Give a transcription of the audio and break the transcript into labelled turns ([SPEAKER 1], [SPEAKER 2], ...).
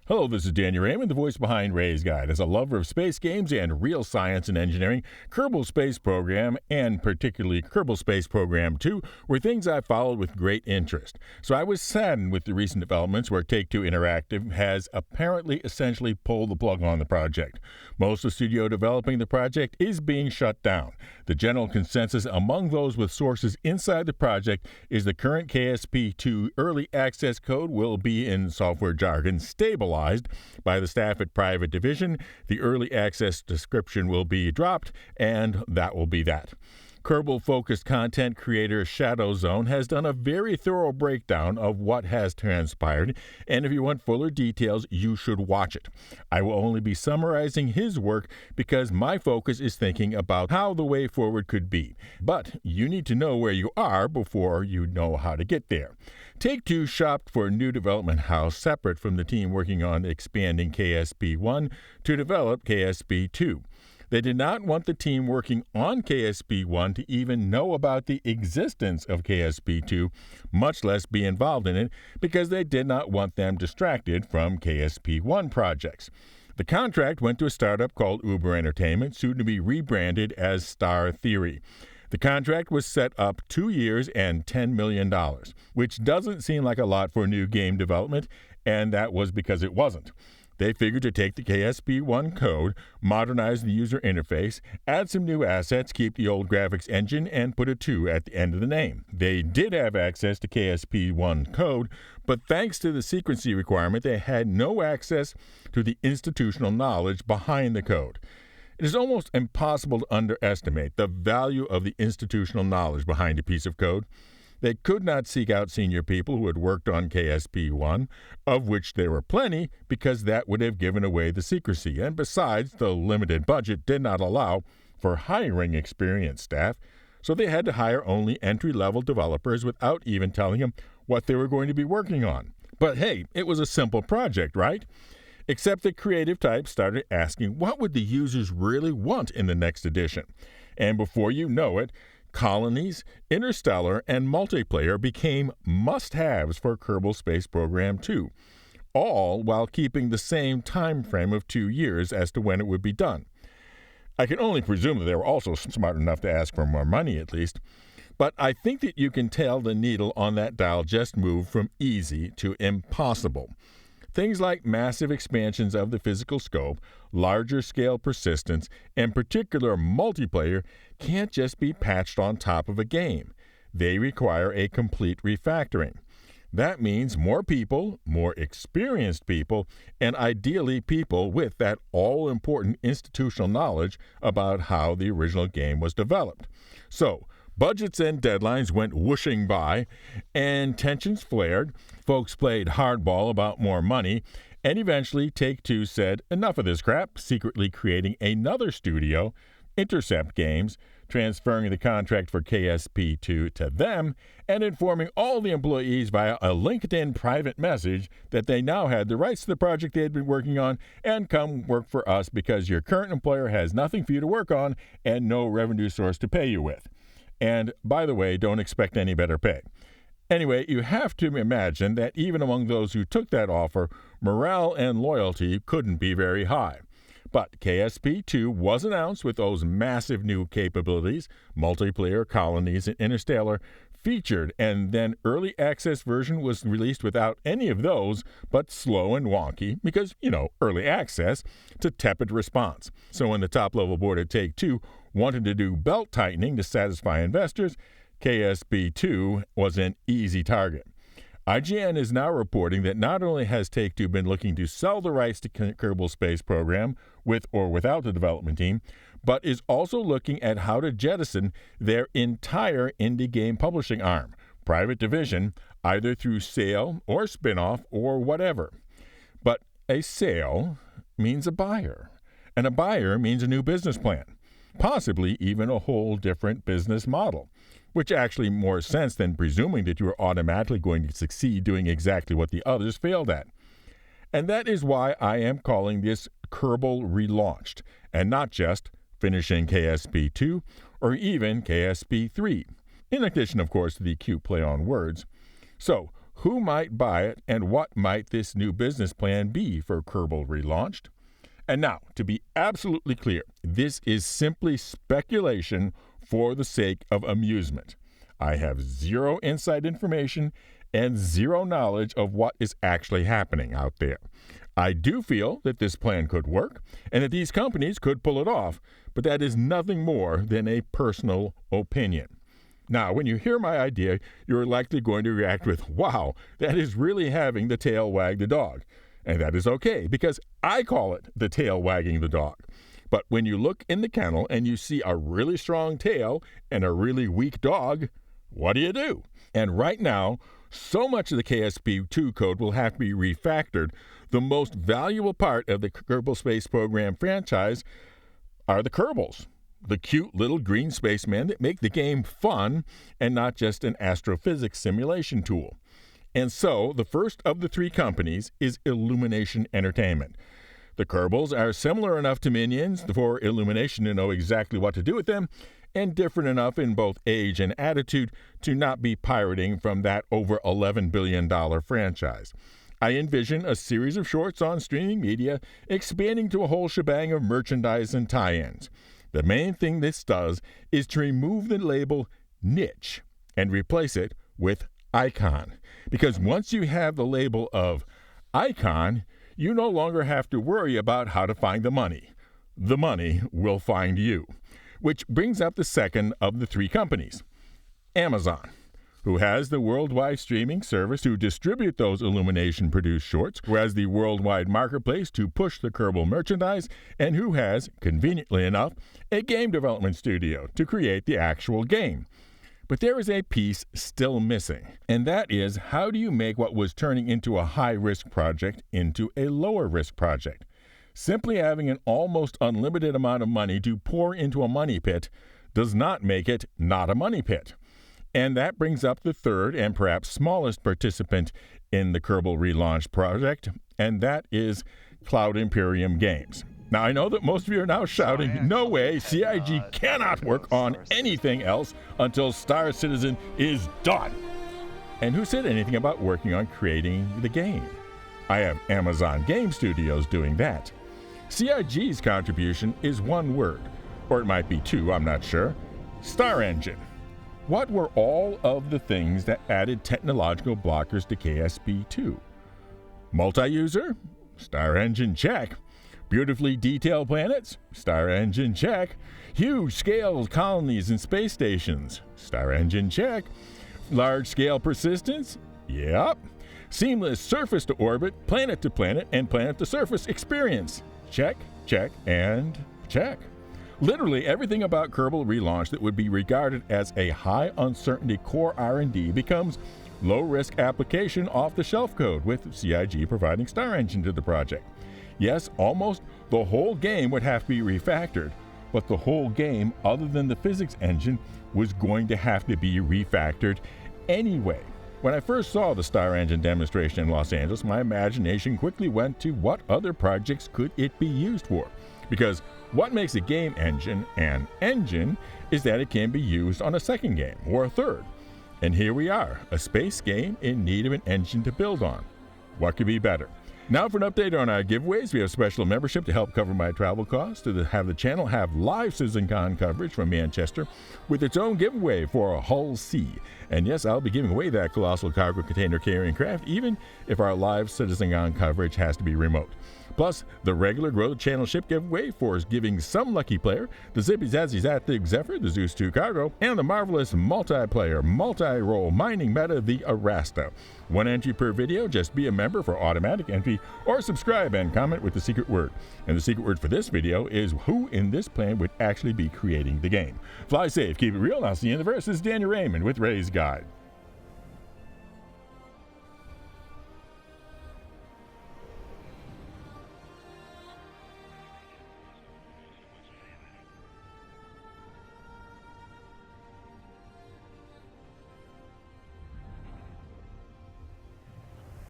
[SPEAKER 1] Hello, this is Daniel Raymond, the voice behind Ray's Guide. As a lover of space games and real science and engineering, Kerbal Space Program, and particularly Kerbal Space Program 2, were things I followed with great interest. So I was saddened with the recent developments where Take-Two Interactive has apparently essentially pulled the plug on the project. Most of the studio developing the project is being shut down. The general consensus among those with sources inside the project is the current KSP2 early access code will be, in software jargon, stabilized by the staff at Private Division. The early access description will be dropped, and that will be that. Kerbal-focused content creator Shadow Zone has done a very thorough breakdown of what has transpired, and if you want fuller details, you should watch it. I will only be summarizing his work because my focus is thinking about how the way forward could be. But you need to know where you are before you know how to get there. Take-Two shopped for a new development house separate from the team working on expanding KSP-1 to develop KSP-2. They did not want the team working on KSP-1 to even know about the existence of KSP-2, much less be involved in it, because they did not want them distracted from KSP-1 projects. The contract went to a startup called Uber Entertainment, soon to be rebranded as Star Theory. The contract was set up 2 years and $10 million, which doesn't seem like a lot for new game development, and that was because it wasn't. They figured to take the KSP-1 code, modernize the user interface, add some new assets, keep the old graphics engine, and put a 2 at the end of the name. They did have access to KSP-1 code, but thanks to the secrecy requirement, they had no access to the institutional knowledge behind the code. It is almost impossible to underestimate the value of the institutional knowledge behind a piece of code. They could not seek out senior people who had worked on KSP-1, of which there were plenty, because that would have given away the secrecy. And besides, the limited budget did not allow for hiring experienced staff, so they had to hire only entry-level developers without even telling them what they were going to be working on. But hey, it was a simple project, right? Except that creative types started asking what would the users really want in the next edition. And before you know it, colonies, interstellar, and multiplayer became must-haves for Kerbal Space Program 2, all while keeping the same time frame of 2 years as to when it would be done. I can only presume that they were also smart enough to ask for more money, at least. But I think that you can tell the needle on that dial just moved from easy to impossible. Things like massive expansions of the physical scope, larger scale persistence, and particular multiplayer can't just be patched on top of a game. They require a complete refactoring. That means more people, more experienced people, and ideally people with that all-important institutional knowledge about how the original game was developed. So, budgets and deadlines went whooshing by, and tensions flared. Folks played hardball about more money, and eventually Take-Two said, enough of this crap, secretly creating another studio, Intercept Games, transferring the contract for KSP2 to them, and informing all the employees via a LinkedIn private message that they now had the rights to the project they had been working on and come work for us because your current employer has nothing for you to work on and no revenue source to pay you with. And, by the way, don't expect any better pay. Anyway, you have to imagine that even among those who took that offer, morale and loyalty couldn't be very high. But KSP2 was announced with those massive new capabilities, multiplayer, colonies, and interstellar, featured, and then early access version was released without any of those, but slow and wonky, because, early access, to tepid response. So when the top-level board at Take-Two wanted to do belt tightening to satisfy investors, KSP2 was an easy target. IGN is now reporting that not only has Take-Two been looking to sell the rights to Kerbal Space Program, with or without the development team, but is also looking at how to jettison their entire indie game publishing arm, Private Division, either through sale or spin-off or whatever. But a sale means a buyer, and a buyer means a new business plan, possibly even a whole different business model, which actually makes more sense than presuming that you are automatically going to succeed doing exactly what the others failed at. And that is why I am calling this Kerbal Relaunched, and not just finishing KSP2 or even KSP3, in addition, of course, to the cute play on words. So, who might buy it, and what might this new business plan be for Kerbal Relaunched. And now, to be absolutely clear, this is simply speculation for the sake of amusement. I have zero inside information and zero knowledge of what is actually happening out there. I do feel that this plan could work and that these companies could pull it off, but that is nothing more than a personal opinion. Now, when you hear my idea, you're likely going to react with, wow, that is really having the tail wag the dog. And that is okay, because I call it the tail wagging the dog. But when you look in the kennel and you see a really strong tail and a really weak dog, what do? And right now, so much of the KSP2 code will have to be refactored. The most valuable part of the Kerbal Space Program franchise are the Kerbals, the cute little green spacemen that make the game fun and not just an astrophysics simulation tool. And so, the first of the three companies is Illumination Entertainment. The Kerbals are similar enough to Minions for Illumination to know exactly what to do with them, and different enough in both age and attitude to not be pirating from that over $11 billion franchise. I envision a series of shorts on streaming media expanding to a whole shebang of merchandise and tie-ins. The main thing this does is to remove the label niche and replace it with icon. Because once you have the label of icon, you no longer have to worry about how to find the money. The money will find you. Which brings up the second of the three companies, Amazon, who has the worldwide streaming service to distribute those Illumination-produced shorts, who has the worldwide marketplace to push the Kerbal merchandise, and who has, conveniently enough, a game development studio to create the actual game. But there is a piece still missing, and that is, how do you make what was turning into a high-risk project into a lower-risk project? Simply having an almost unlimited amount of money to pour into a money pit does not make it not a money pit. And that brings up the third and perhaps smallest participant in the Kerbal Relaunch project, and that is Cloud Imperium Games. Now, I know that most of you are now shouting, no way, CIG cannot work on anything else until Star Citizen is done. And who said anything about working on creating the game? I have Amazon Game Studios doing that. CIG's contribution is one word, or it might be two, I'm not sure. Star Engine. What were all of the things that added technological blockers to KSP2? Multi-user? Star Engine check. Beautifully detailed planets? Star Engine check. Huge scale colonies and space stations? Star Engine check. Large-scale persistence? Yep. Seamless surface to orbit, planet to planet, and planet to surface experience? Check, check, and check. Literally everything about Kerbal Relaunch that would be regarded as a high uncertainty core R&D becomes low-risk application off-the-shelf code with CIG providing Star Engine to the project. Yes, almost the whole game would have to be refactored, but the whole game, other than the physics engine, was going to have to be refactored anyway. When I first saw the Star Engine demonstration in Los Angeles, my imagination quickly went to what other projects could it be used for? Because what makes a game engine an engine is that it can be used on a second game or a third. And here we are, a space game in need of an engine to build on. What could be better? Now for an update on our giveaways, we have special membership to help cover my travel costs, to have the channel have live CitizenCon coverage from Manchester with its own giveaway for a Hull C. And yes, I'll be giving away that colossal cargo container carrying craft, even if our live CitizenCon coverage has to be remote. Plus, the regular Grow the Channel ship giveaway for giving some lucky player the Zippy Zazzy Zathig Zephyr, the Zeus 2 cargo, and the marvelous multiplayer, multi-role mining meta, the Arasta. One entry per video, just be a member for automatic entry, or subscribe and comment with the secret word. And the secret word for this video is who in this plan would actually be creating the game. Fly safe, keep it real, and I'll see you in the verse. This is Daniel Raymond with Ray's Guide.